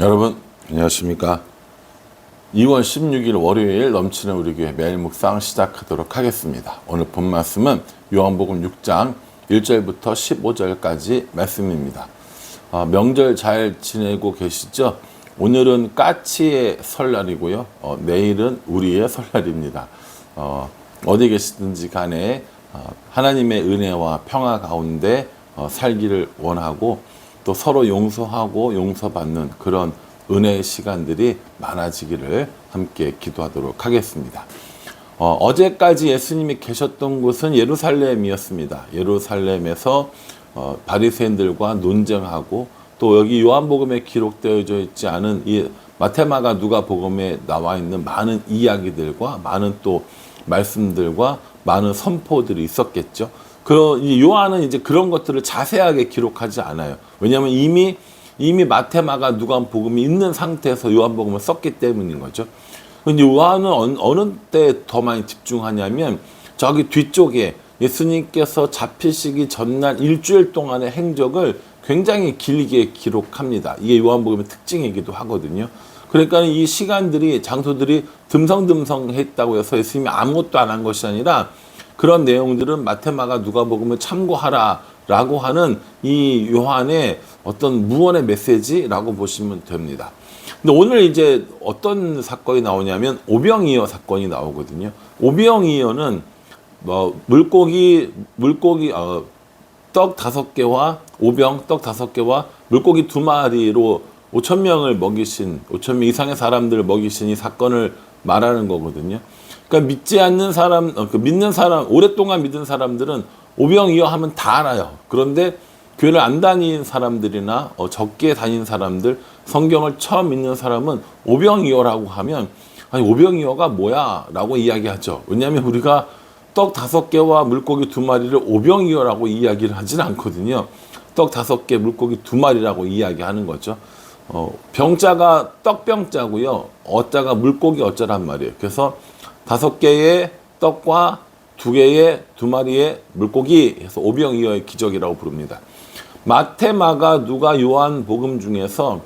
여러분 안녕하십니까. 2월 16일 월요일 넘치는 우리 교회 매일 묵상 시작하도록 하겠습니다. 오늘 본 말씀은 요한복음 6장 1절부터 15절까지 말씀입니다. 명절 잘 지내고 계시죠? 오늘은 까치의 설날이고요. 내일은 우리의 설날입니다. 어디 계시든지 간에 하나님의 은혜와 평화 가운데 살기를 원하고 또 서로 용서하고 용서받는 그런 은혜의 시간들이 많아지기를 함께 기도하도록 하겠습니다. 어제까지 예수님이 계셨던 곳은 예루살렘이었습니다. 예루살렘에서 바리새인들과 논쟁하고 또 여기 요한복음에 기록되어져 있지 않은 이 마태마가 누가복음에 나와 있는 많은 이야기들과 많은 또 말씀들과 많은 선포들이 있었겠죠. 요한은 이제 그런 것들을 자세하게 기록하지 않아요. 왜냐하면 이미 마태마가 누가복음이 있는 상태에서 요한복음을 썼기 때문인 거죠. 근데 요한은 어느 때 더 많이 집중하냐면 저기 뒤쪽에 예수님께서 잡히시기 전날 일주일 동안의 행적을 굉장히 길게 기록합니다. 이게 요한복음의 특징이기도 하거든요. 그러니까 이 시간들이 장소들이 듬성듬성했다고 해서 예수님이 아무것도 안 한 것이 아니라 그런 내용들은 마태마가 누가복음을 참고하라라고 하는 이 요한의 어떤 무언의 메시지라고 보시면 됩니다. 근데 오늘 이제 어떤 사건이 나오냐면 오병이어 사건이 나오거든요. 오병이어는 떡 5개와 떡 5개와 물고기 2마리로 5,000명을 먹이신 5,000명 이상의 사람들을 먹이신 이 사건을 말하는 거거든요. 그러니까 믿는 사람, 오랫동안 믿은 사람들은 오병이어 하면 다 알아요. 그런데 교회를 안 다닌 사람들이나 적게 다닌 사람들, 성경을 처음 읽는 사람은 오병이어라고 하면 아니 오병이어가 뭐야? 라고 이야기하죠. 왜냐하면 우리가 떡 5개와 물고기 2마리를 오병이어라고 이야기를 하진 않거든요. 떡 5개, 물고기 2마리라고 이야기하는 거죠. 병자가 떡병자고요. 어자가 물고기 어자란 말이에요. 그래서 5개의 떡과 2마리의 물고기 해서 오병이어의 기적이라고 부릅니다. 마태, 마가, 누가, 요한 복음 중에서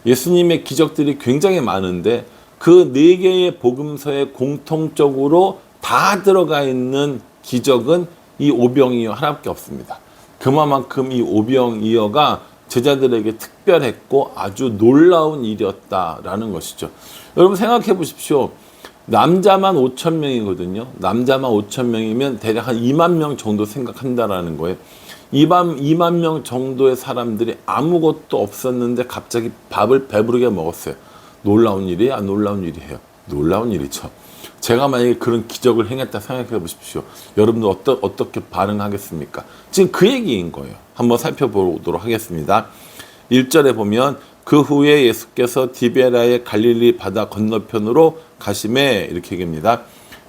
예수님의 기적들이 굉장히 많은데 그 4개의 복음서에 공통적으로 다 들어가 있는 기적은 이 오병이어 하나밖에 없습니다. 그만큼 이 오병이어가 제자들에게 특별했고 아주 놀라운 일이었다라는 것이죠. 여러분 생각해 보십시오. 남자만 5,000명이거든요. 남자만 5,000명이면 대략 한 2만 명 정도 생각한다라는 거예요. 2만 명 정도의 사람들이 아무것도 없었는데 갑자기 밥을 배부르게 먹었어요. 놀라운 일이 안 놀라운 일이에요. 놀라운 일이죠. 제가 만약에 그런 기적을 행했다 생각해 보십시오. 여러분들 어떻게 반응하겠습니까? 지금 그 얘기인 거예요. 한번 살펴보도록 하겠습니다. 1절에 보면 그 후에 예수께서 디베라의 갈릴리 바다 건너편으로 가심에 이렇게 얘기합니다.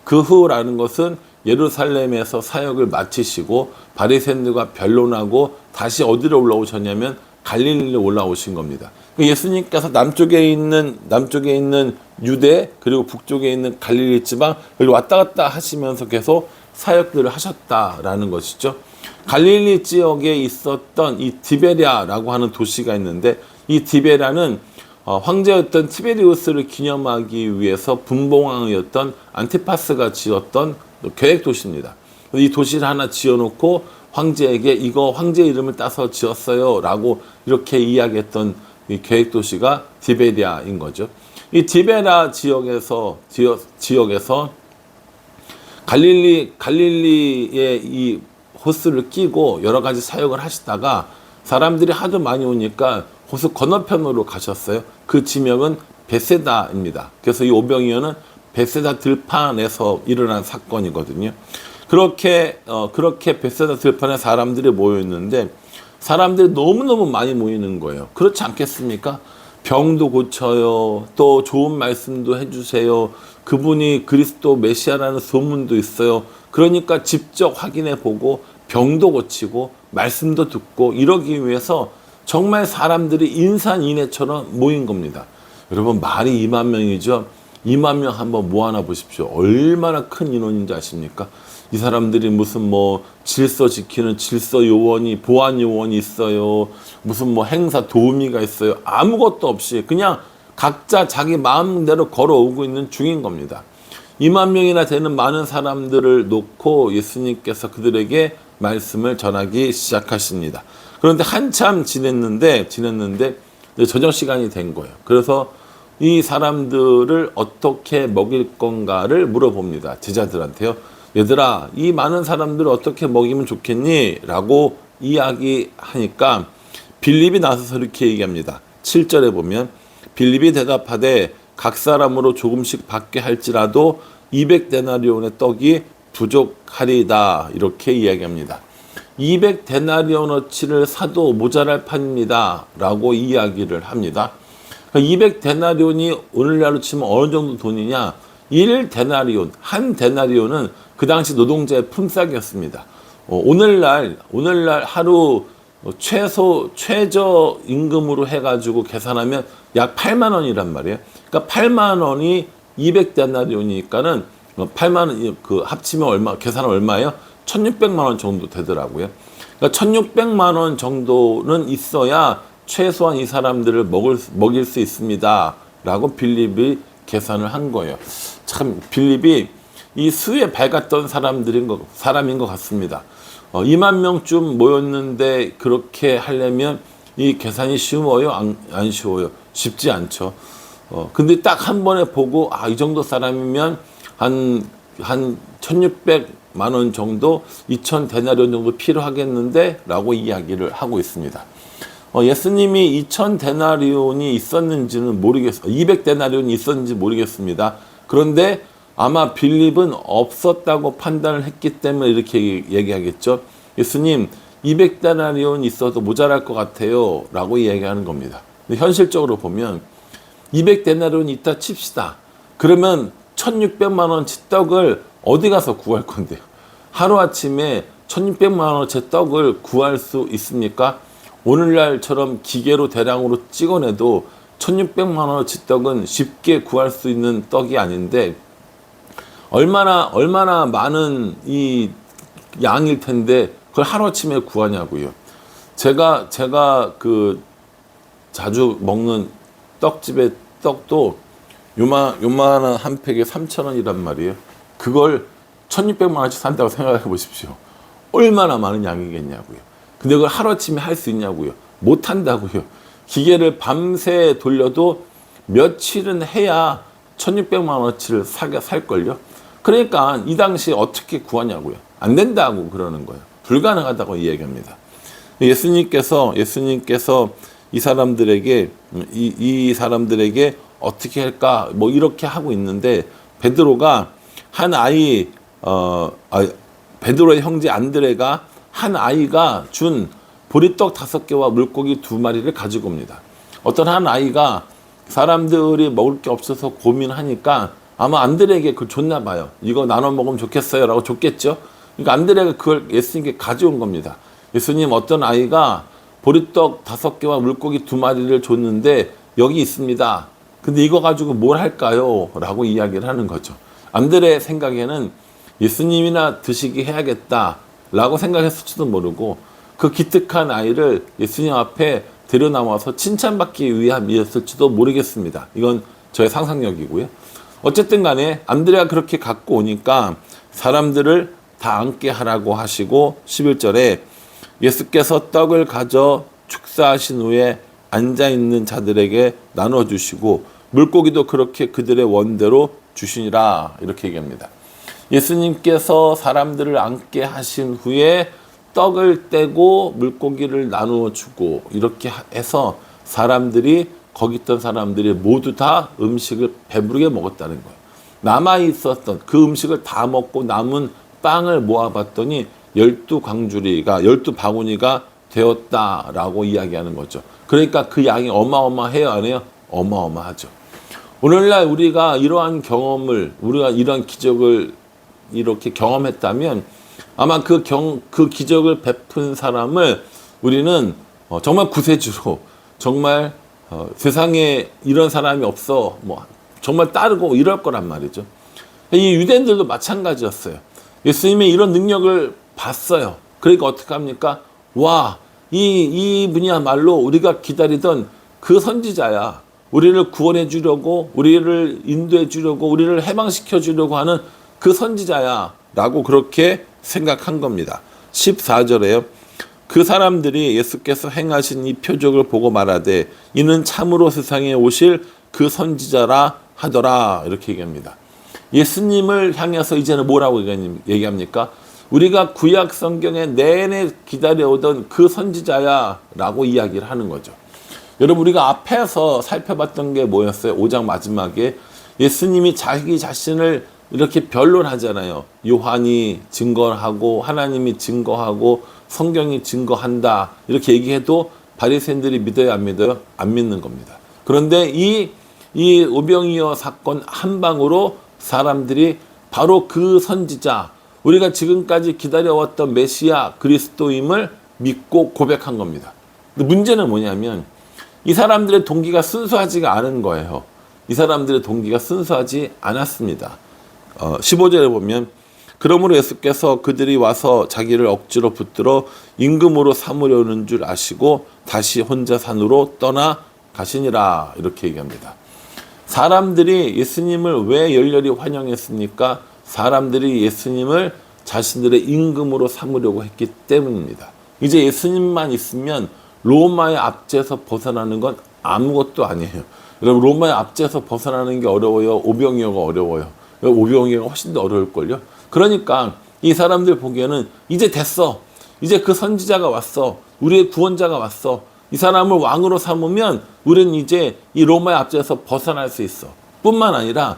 그 후라는 것은 예루살렘에서 사역을 마치시고 바리새인들과 변론하고 다시 어디로 올라오셨냐면 갈릴리로 올라오신 겁니다. 예수님께서 남쪽에 있는 유대 그리고 북쪽에 있는 갈릴리 지방 여기 왔다 갔다 하시면서 계속 사역들을 하셨다라는 것이죠. 갈릴리 지역에 있었던 이 디베랴라고 하는 도시가 있는데 이 디베랴는 황제였던 티베리우스를 기념하기 위해서 분봉왕이었던 안티파스가 지었던 계획 도시입니다. 이 도시를 하나 지어놓고 황제에게 이거 황제 이름을 따서 지었어요 라고 이렇게 이야기했던 이 계획 도시가 디베랴인 거죠. 이 디베랴 지역에서 갈릴리의 이 호수를 끼고 여러 가지 사역을 하시다가 사람들이 하도 많이 오니까 호수 건너편으로 가셨어요. 그 지명은 베세다입니다. 그래서 이 오병이어는 베세다 들판에서 일어난 사건이거든요. 그렇게 베세다 들판에 사람들이 모여 있는데 사람들이 너무너무 많이 모이는 거예요. 그렇지 않겠습니까? 병도 고쳐요. 또 좋은 말씀도 해주세요. 그분이 그리스도 메시아라는 소문도 있어요. 그러니까 직접 확인해 보고 병도 고치고 말씀도 듣고 이러기 위해서 정말 사람들이 인산인해처럼 모인 겁니다. 여러분 말이 2만 명이죠. 2만 명 한번 모아놔 보십시오. 얼마나 큰 인원인지 아십니까? 이 사람들이 무슨 뭐 질서 지키는 질서 요원이, 보안 요원이 있어요. 무슨 뭐 행사 도우미가 있어요. 아무것도 없이 그냥 각자 자기 마음대로 걸어오고 있는 중인 겁니다. 2만 명이나 되는 많은 사람들을 놓고 예수님께서 그들에게 말씀을 전하기 시작하십니다. 그런데 한참 지냈는데 저녁 시간이 된 거예요. 그래서 이 사람들을 어떻게 먹일 건가를 물어봅니다. 제자들한테요. 얘들아, 이 많은 사람들을 어떻게 먹이면 좋겠니? 라고 이야기하니까 빌립이 나서서 이렇게 얘기합니다. 7절에 보면 빌립이 대답하되 각 사람으로 조금씩 받게 할지라도 200데나리온의 떡이 부족하리다. 이렇게 이야기합니다. 200데나리온어치를 사도 모자랄 판입니다. 라고 이야기를 합니다. 200데나리온이 오늘날로 치면 어느 정도 돈이냐? 1데나리온, 한 데나리온은 그 당시 노동자의 품삯이었습니다. 오늘날 하루 최저 임금으로 해가지고 계산하면 약 8만 원이란 말이에요. 그러니까 8만 원이 200데나리온이니까는 8만 원 그 합치면 얼마? 계산은 얼마예요? 1,600만 원 정도 되더라고요. 그러니까 1,600만 원 정도는 있어야 최소한 이 사람들을 먹일 수 있습니다. 라고 빌립이 계산을 한 거예요. 참 빌립이 이 수에 밝았던 사람인 것 같습니다. 2만 명쯤 모였는데 그렇게 하려면 이 계산이 쉬워요? 안 쉬워요? 쉽지 않죠. 근데 딱 한 번에 보고 이 정도 사람이면 한 1,600만 원 정도, 2,000데나리온 정도 필요하겠는데 라고 이야기를 하고 있습니다. 예수님이 2,000데나리온이 있었는지는 모르겠어요. 200데나리온이 있었는지 모르겠습니다. 그런데 아마 빌립은 없었다고 판단을 했기 때문에 이렇게 얘기하겠죠. 예수님, 200데나리온 있어도 모자랄 것 같아요. 라고 이야기하는 겁니다. 근데 현실적으로 보면 200데나리온이 있다 칩시다. 그러면 1,600만 원치 떡을 어디 가서 구할 건데요? 하루아침에 1,600만 원치 떡을 구할 수 있습니까? 오늘날처럼 기계로 대량으로 찍어내도 1,600만 원어치 떡은 쉽게 구할 수 있는 떡이 아닌데 얼마나 많은 이 양일 텐데 그걸 하루아침에 구하냐고요. 제가 그 자주 먹는 떡집의 떡도 요만한 한 팩에 3,000원이란 말이에요. 그걸 1,600만 원치 산다고 생각해 보십시오. 얼마나 많은 양이겠냐고요. 근데 그걸 하루아침에 할 수 있냐고요. 못 한다고요. 기계를 밤새 돌려도 며칠은 해야 1,600만 원어치를 살걸요. 그러니까 이 당시 어떻게 구하냐고요. 안 된다고 그러는 거예요. 불가능하다고 이야기합니다. 예수님께서 이 사람들에게 어떻게 할까 뭐 이렇게 하고 있는데 베드로가 베드로의 형제 안드레가 한 아이가 준 보리떡 5개와 물고기 2마리를 가지고 옵니다. 어떤 한 아이가 사람들이 먹을 게 없어서 고민하니까 아마 안드레에게 그걸 줬나 봐요. 이거 나눠 먹으면 좋겠어요 라고 줬겠죠. 그러니까 안드레가 그걸 예수님께 가져온 겁니다. 예수님, 어떤 아이가 보리떡 5개와 물고기 2마리를 줬는데 여기 있습니다. 근데 이거 가지고 뭘 할까요? 라고 이야기를 하는 거죠. 안드레의 생각에는 예수님이나 드시게 해야겠다 라고 생각했을지도 모르고 그 기특한 아이를 예수님 앞에 데려나와서 칭찬받기 위함이었을지도 모르겠습니다. 이건 저의 상상력이고요. 어쨌든 간에 안드레가 그렇게 갖고 오니까 사람들을 다 앉게 하라고 하시고 11절에 예수께서 떡을 가져 축사하신 후에 앉아있는 자들에게 나눠주시고 물고기도 그렇게 그들의 원대로 주시니라 이렇게 얘기합니다. 예수님께서 사람들을 앉게 하신 후에 떡을 떼고 물고기를 나누어 주고 이렇게 해서 거기 있던 사람들이 모두 다 음식을 배부르게 먹었다는 거예요. 남아 있었던 그 음식을 다 먹고 남은 빵을 모아봤더니 12바구니가 되었다라고 이야기하는 거죠. 그러니까 그 양이 어마어마해요, 안 해요? 어마어마하죠. 오늘날 우리가 이러한 기적을 이렇게 경험했다면 아마 그 기적을 베푼 사람을 우리는 정말 구세주로 정말 세상에 이런 사람이 없어 정말 따르고 이럴 거란 말이죠. 이 유대인들도 마찬가지였어요. 예수님의 이런 능력을 봤어요. 그러니까 어떻게 합니까? 와, 이분이야말로 우리가 기다리던 그 선지자야. 우리를 구원해 주려고, 우리를 인도해 주려고, 우리를 해방시켜 주려고 하는 그 선지자야. 라고 그렇게 생각한 겁니다. 14절에요. 그 사람들이 예수께서 행하신 이 표적을 보고 말하되 이는 참으로 세상에 오실 그 선지자라 하더라. 이렇게 얘기합니다. 예수님을 향해서 이제는 뭐라고 얘기합니까? 우리가 구약 성경에 내내 기다려오던 그 선지자야 라고 이야기를 하는 거죠. 여러분, 우리가 앞에서 살펴봤던 게 뭐였어요? 5장 마지막에 예수님이 자기 자신을 이렇게 변론하잖아요. 요한이 증거하고 하나님이 증거하고 성경이 증거한다. 이렇게 얘기해도 바리새인들이 믿어요, 안 믿어요? 안 믿는 겁니다. 그런데 이 오병이어 사건 한 방으로 사람들이 바로 그 선지자, 우리가 지금까지 기다려왔던 메시아 그리스도임을 믿고 고백한 겁니다. 근데 문제는 뭐냐면 이 사람들의 동기가 순수하지가 않은 거예요. 이 사람들의 동기가 순수하지 않았습니다. 15절에 보면 그러므로 예수께서 그들이 와서 자기를 억지로 붙들어 임금으로 삼으려는 줄 아시고 다시 혼자 산으로 떠나 가시니라. 이렇게 얘기합니다. 사람들이 예수님을 왜 열렬히 환영했습니까? 사람들이 예수님을 자신들의 임금으로 삼으려고 했기 때문입니다. 이제 예수님만 있으면 로마의 압제에서 벗어나는 건 아무것도 아니에요. 여러분, 로마의 압제에서 벗어나는 게 어려워요? 오병이어가 어려워요? 오병이어가 훨씬 더 어려울걸요? 그러니까 이 사람들 보기에는 이제 됐어. 이제 그 선지자가 왔어. 우리의 구원자가 왔어. 이 사람을 왕으로 삼으면 우리는 이제 이 로마의 압제에서 벗어날 수 있어. 뿐만 아니라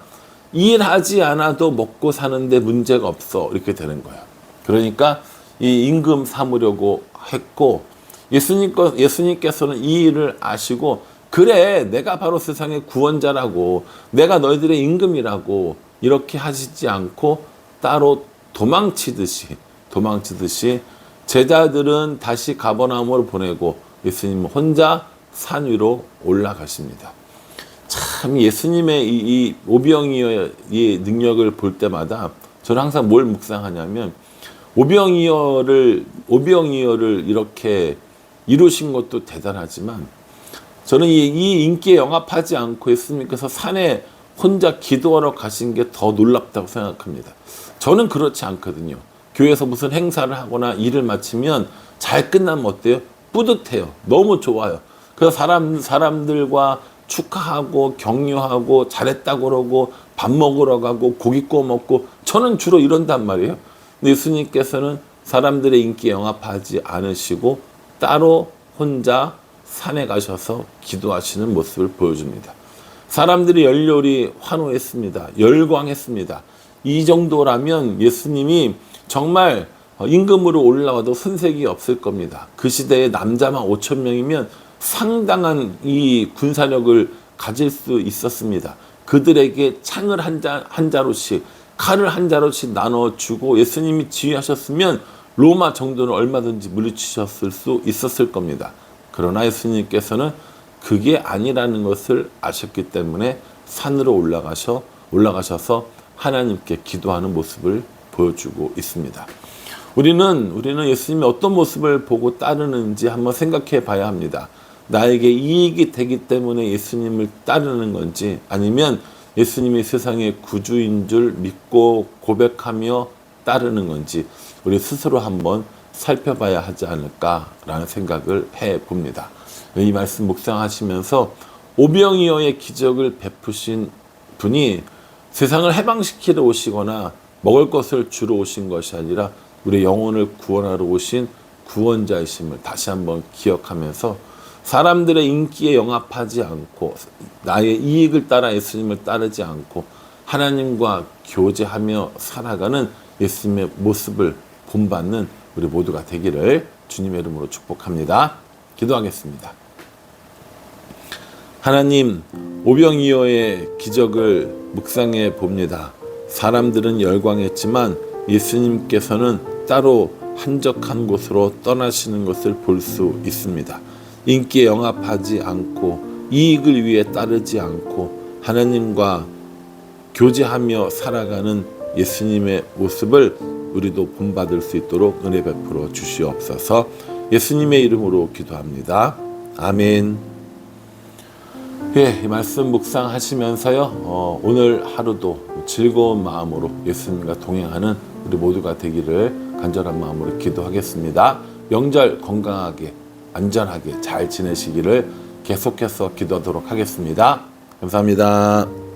일하지 않아도 먹고 사는데 문제가 없어. 이렇게 되는 거야. 그러니까 이 임금 삼으려고 했고 예수님께서는 이 일을 아시고 그래, 내가 바로 세상의 구원자라고, 내가 너희들의 임금이라고 이렇게 하시지 않고 따로 도망치듯이 제자들은 다시 가버나움으로 보내고 예수님은 혼자 산 위로 올라가십니다. 참 예수님의 이 오병이어의 능력을 볼 때마다 저는 항상 뭘 묵상하냐면 오병이어를 이렇게 이루신 것도 대단하지만 저는 이 인기에 영합하지 않고 예수님께서 산에 혼자 기도하러 가신 게 더 놀랍다고 생각합니다. 저는 그렇지 않거든요. 교회에서 무슨 행사를 하거나 일을 마치면 잘 끝나면 어때요? 뿌듯해요. 너무 좋아요. 그래서 사람들과 축하하고 격려하고 잘했다고 그러고 밥 먹으러 가고 고기 구워 먹고 저는 주로 이런단 말이에요. 근데 예수님께서는 사람들의 인기에 영합하지 않으시고 따로 혼자 산에 가셔서 기도하시는 모습을 보여줍니다. 사람들이 열렬히 환호했습니다. 열광했습니다. 이 정도라면 예수님이 정말 임금으로 올라와도 손색이 없을 겁니다. 그 시대에 남자만 5천 명이면 상당한 이 군사력을 가질 수 있었습니다. 그들에게 창을 한 자루씩, 칼을 한 자루씩 나눠주고 예수님이 지휘하셨으면 로마 정도는 얼마든지 물리치셨을 수 있었을 겁니다. 그러나 예수님께서는 그게 아니라는 것을 아셨기 때문에 산으로 올라가셔서 하나님께 기도하는 모습을 보여주고 있습니다. 우리는 예수님이 어떤 모습을 보고 따르는지 한번 생각해 봐야 합니다. 나에게 이익이 되기 때문에 예수님을 따르는 건지 아니면 예수님이 세상의 구주인 줄 믿고 고백하며 따르는 건지 우리 스스로 한번 살펴봐야 하지 않을까라는 생각을 해봅니다. 이 말씀 묵상하시면서 오병이어의 기적을 베푸신 분이 세상을 해방시키러 오시거나 먹을 것을 주러 오신 것이 아니라 우리의 영혼을 구원하러 오신 구원자이심을 다시 한번 기억하면서 사람들의 인기에 영합하지 않고 나의 이익을 따라 예수님을 따르지 않고 하나님과 교제하며 살아가는 예수님의 모습을 본받는 우리 모두가 되기를 주님의 이름으로 축복합니다. 기도하겠습니다. 하나님, 오병이어의 기적을 묵상해 봅니다. 사람들은 열광했지만 예수님께서는 따로 한적한 곳으로 떠나시는 것을 볼 수 있습니다. 인기에 영합하지 않고 이익을 위해 따르지 않고 하나님과 교제하며 살아가는 예수님의 모습을 우리도 본받을 수 있도록 은혜 베풀어 주시옵소서. 예수님의 이름으로 기도합니다. 아멘. 예, 이 말씀 묵상하시면서요, 오늘 하루도 즐거운 마음으로 예수님과 동행하는 우리 모두가 되기를 간절한 마음으로 기도하겠습니다. 명절 건강하게 안전하게 잘 지내시기를 계속해서 기도하도록 하겠습니다. 감사합니다.